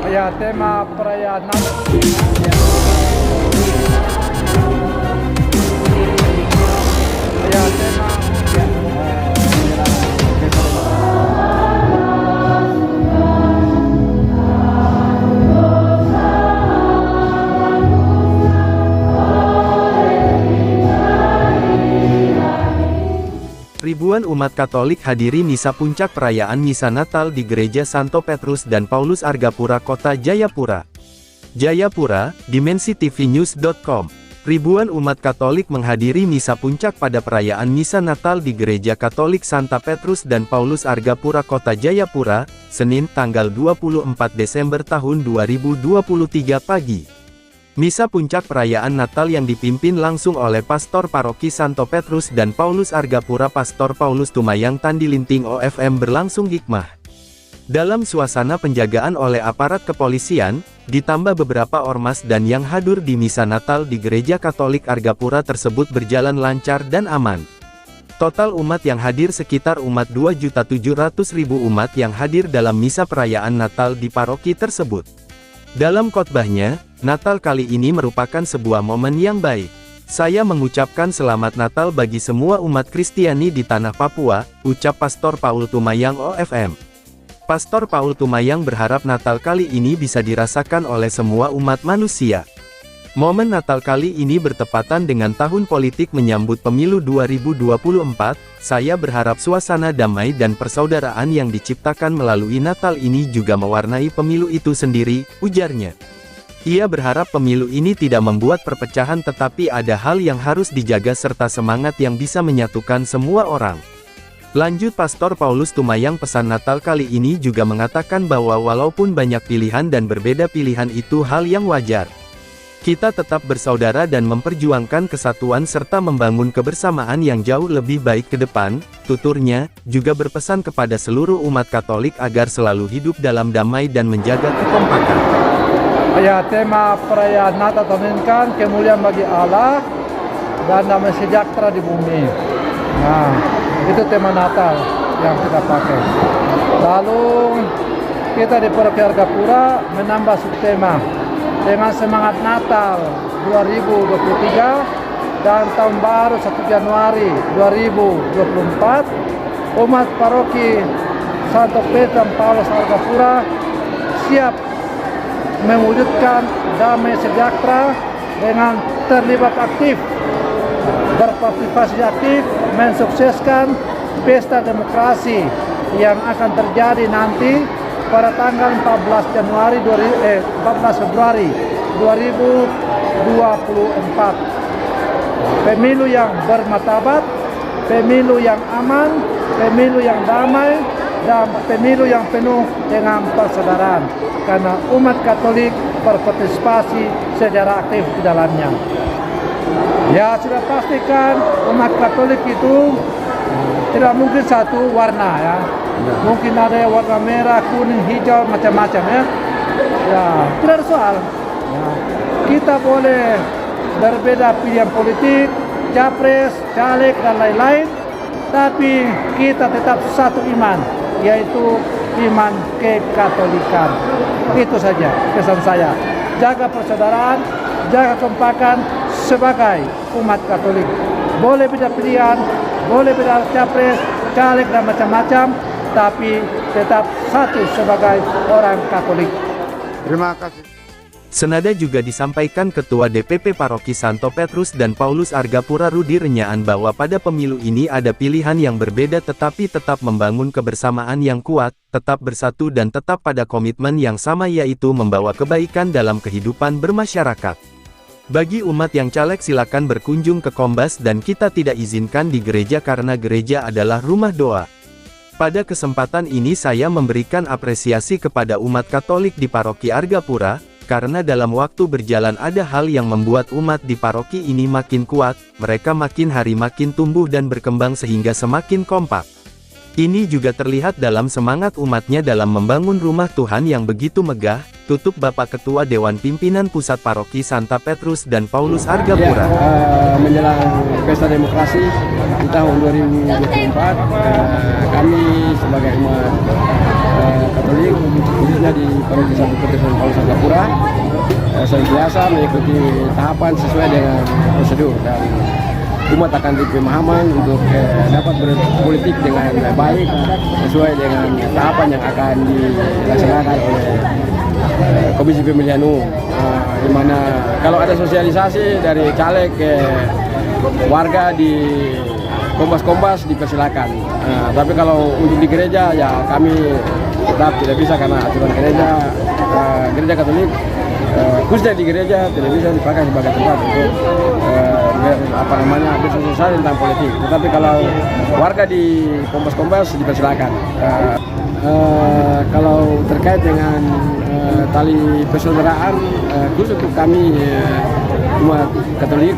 Ya, tema perayaan Natal. Ya, tema Ribuan umat Katolik hadiri misa puncak perayaan misa Natal di Gereja Santo Petrus dan Paulus Argapura Kota Jayapura. Jayapura, DimensiTVNews.com. Ribuan umat Katolik menghadiri misa puncak pada perayaan misa Natal di Gereja Katolik Santa Petrus dan Paulus Argapura Kota Jayapura, Senin tanggal 24 Desember tahun 2023 pagi. Misa puncak perayaan Natal yang dipimpin langsung oleh Pastor Paroki Santo Petrus dan Paulus Argapura Pastor Paulus Tumayang Tandilinting OFM berlangsung hikmah. Dalam suasana penjagaan oleh aparat kepolisian, ditambah beberapa ormas dan yang hadir di misa Natal di Gereja Katolik Argapura tersebut berjalan lancar dan aman. Total umat yang hadir sekitar umat 2.700.000 umat yang hadir dalam misa perayaan Natal di paroki tersebut. Dalam khotbahnya, Natal kali ini merupakan sebuah momen yang baik. Saya mengucapkan selamat Natal bagi semua umat Kristiani di tanah Papua, ucap Pastor Paul Tumayang OFM. Pastor Paul Tumayang berharap Natal kali ini bisa dirasakan oleh semua umat manusia. Momen Natal kali ini bertepatan dengan tahun politik menyambut pemilu 2024, saya berharap suasana damai dan persaudaraan yang diciptakan melalui Natal ini juga mewarnai pemilu itu sendiri, ujarnya. Ia berharap pemilu ini tidak membuat perpecahan tetapi ada hal yang harus dijaga serta semangat yang bisa menyatukan semua orang. Lanjut Pastor Paulus Tumayang pesan Natal kali ini juga mengatakan bahwa walaupun banyak pilihan dan berbeda pilihan itu hal yang wajar. Kita tetap bersaudara dan memperjuangkan kesatuan serta membangun kebersamaan yang jauh lebih baik ke depan, tuturnya, juga berpesan kepada seluruh umat Katolik agar selalu hidup dalam damai dan menjaga kekompakan. Ya, tema perayaan Natal menginginkan kemuliaan bagi Allah dan damai sejahtera di bumi. Nah, itu tema Natal yang kita pakai. Lalu kita di Paroki Argapura menambah subtema dengan semangat Natal 2023 dan tahun baru 1 Januari 2024, umat Paroki Santo Petrus dan Paulus Argapura siap mewujudkan damai sejahtera dengan terlibat aktif, berpartisipasi aktif, mensukseskan pesta demokrasi yang akan terjadi nanti pada tanggal 14 Februari 2024. Pemilu yang bermartabat, pemilu yang aman, pemilu yang damai, dan pemilu yang penuh dengan persaudaraan. Karena umat Katolik berpartisipasi secara aktif di dalamnya. Ya, sudah pastikan umat Katolik itu tidak mungkin satu warna ya. Mungkin ada yang warna merah, kuning, hijau, macam-macam ya. Ya, tidak ada soal. Ya, kita boleh berbeda pilihan politik, capres, caleg dan lain-lain, tapi kita tetap satu iman, yaitu iman kekatolikan. Itu saja pesan saya. Jaga persaudaraan, jaga kekompakan sebagai umat Katolik. Boleh beda pilihan, boleh beda capres, caleg dan macam-macam, tapi tetap satu sebagai orang Katolik. Terima kasih. Senada juga disampaikan Ketua DPP Paroki Santo Petrus dan Paulus Argapura Rudi Renyaan bahwa pada pemilu ini ada pilihan yang berbeda tetapi tetap membangun kebersamaan yang kuat, tetap bersatu dan tetap pada komitmen yang sama yaitu membawa kebaikan dalam kehidupan bermasyarakat. Bagi umat yang caleg silakan berkunjung ke Kombas dan kita tidak izinkan di gereja karena gereja adalah rumah doa. Pada kesempatan ini saya memberikan apresiasi kepada umat Katolik di Paroki Argapura, karena dalam waktu berjalan ada hal yang membuat umat di paroki ini makin kuat, mereka makin hari makin tumbuh dan berkembang sehingga semakin kompak. Ini juga terlihat dalam semangat umatnya dalam membangun rumah Tuhan yang begitu megah, tutup Bapak Ketua Dewan Pimpinan Pusat Paroki Santa Petrus dan Paulus Argapura. Menjelang pesta demokrasi di tahun 2024, kami sebagai umat Katolik, khususnya di Paroki Santo Petrus dan Paulus Argapura senantiasa mengikuti tahapan sesuai dengan prosedur, dan umat akan diberi pemahaman untuk dapat berpolitik dengan baik sesuai dengan tahapan yang akan dilaksanakan oleh Komisi Pemilihan Umum, di mana kalau ada sosialisasi dari caleg ke warga di Kompas dipersilakan. Tapi kalau untuk di gereja ya kami tetap tidak bisa karena aturan gereja Katolik, khususnya di gereja tidak bisa dipakai sebagai tempat untuk bersosialisasi tentang politik. Tetapi kalau warga di Kompas dipersilakan. Kalau terkait dengan tali persaudaraan, khusus untuk kami umat Katolik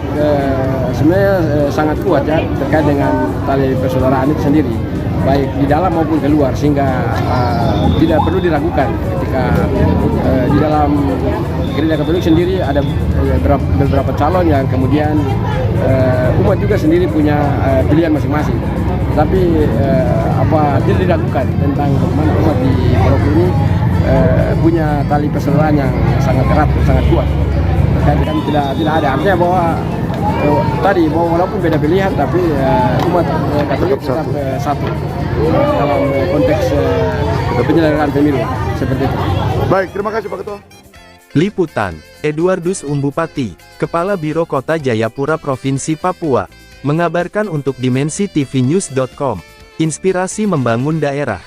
sebenarnya sangat kuat ya terkait dengan tali persaudaraan itu sendiri, baik di dalam maupun keluar, sehingga tidak perlu diragukan ketika di dalam gereja Katolik sendiri ada beberapa calon yang kemudian umat juga sendiri punya pilihan masing-masing. Tapi tidak diragukan tentang bagaimana umat di paroki ini punya tali persaudaraan yang sangat erat dan sangat kuat. Kan tidak ada artinya bahwa walaupun beda pilihan tapi umat Katolik tetap satu dalam konteks penyelenggaraan pemilu seperti itu. Baik, terima kasih Pak Ketua. Liputan, Eduardus Umbupati, Kepala Biro Kota Jayapura Provinsi Papua, mengabarkan untuk Dimensi TV News.com. Inspirasi membangun daerah.